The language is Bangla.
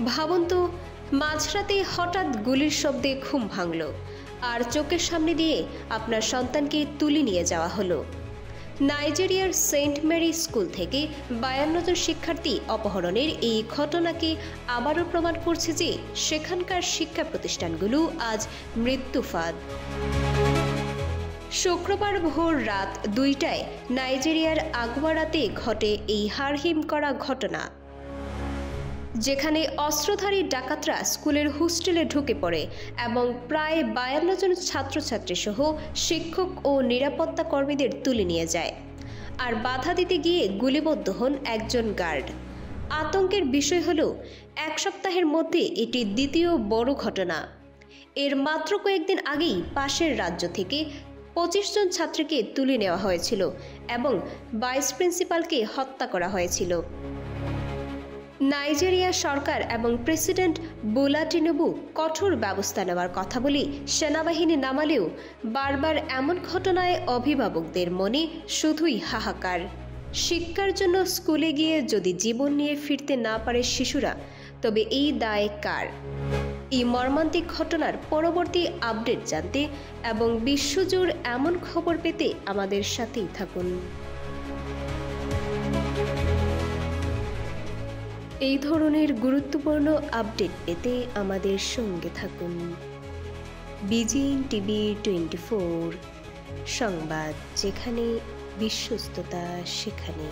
ভাবুন তো, মাঝরাতে হঠাৎ গুলির শব্দে ঘুম ভাঙল আর চোখের সামনে দিয়ে আপনার সন্তানকে তুলে নিয়ে যাওয়া হলো। নাইজেরিয়ার সেন্ট মেরি স্কুল থেকে 52 জন শিক্ষার্থী অপহরণের এই ঘটনাকে আবারও প্রমাণ করছে যে সেখানকার শিক্ষা প্রতিষ্ঠানগুলো আজ মৃত্যু ফাঁদ। শুক্রবার ভোর রাত 2টায় নাইজেরিয়ার আগুয়ারাতে ঘটে এই হাড়হিম করা ঘটনা, যেখানে অস্ত্রধারী ডাকাতরা স্কুলের হোস্টেলে ঢুকে পড়ে এবং প্রায় 52 জন ছাত্রছাত্রী সহ শিক্ষক ও নিরাপত্তা কর্মীদের তুলে নিয়ে যায়, আর বাধা দিতে গিয়ে গুলিবিদ্ধ হন একজন গার্ড। আতঙ্কের বিষয় হল, এক সপ্তাহের মধ্যে এটি দ্বিতীয় বড় ঘটনা। এর মাত্র কয়েকদিন আগেই পাশের রাজ্য থেকে 25 জন ছাত্রীকে তুলে নেওয়া হয়েছিল এবং ভাইস প্রিন্সিপালকে হত্যা করা হয়েছিল। নাইজেরিয়া সরকার এবং প্রেসিডেন্ট বোলা তিনুবু কঠোর ব্যবস্থা নেওয়ার কথা বলে সেনাবাহিনী নামালেও বারবার এমন ঘটনায় অভিভাবকদের মনে শুধুই হাহাকার। শিক্ষার জন্য স্কুলে গিয়ে যদি জীবন নিয়ে ফিরতে না পারে শিশুরা, তবে এই দায় কার? এই মর্মান্তিক ঘটনার পরবর্তী আপডেট জানতে এবং বিশ্বজুড়ে এমন খবর পেতে আমাদের সাথেই থাকুন। এই ধরনের গুরুত্বপূর্ণ আপডেট পেতে আমাদের সঙ্গে থাকুন। বিজিএন টিভি 24 সংবাদ, যেখানে বিশ্বস্ততা সেখানে।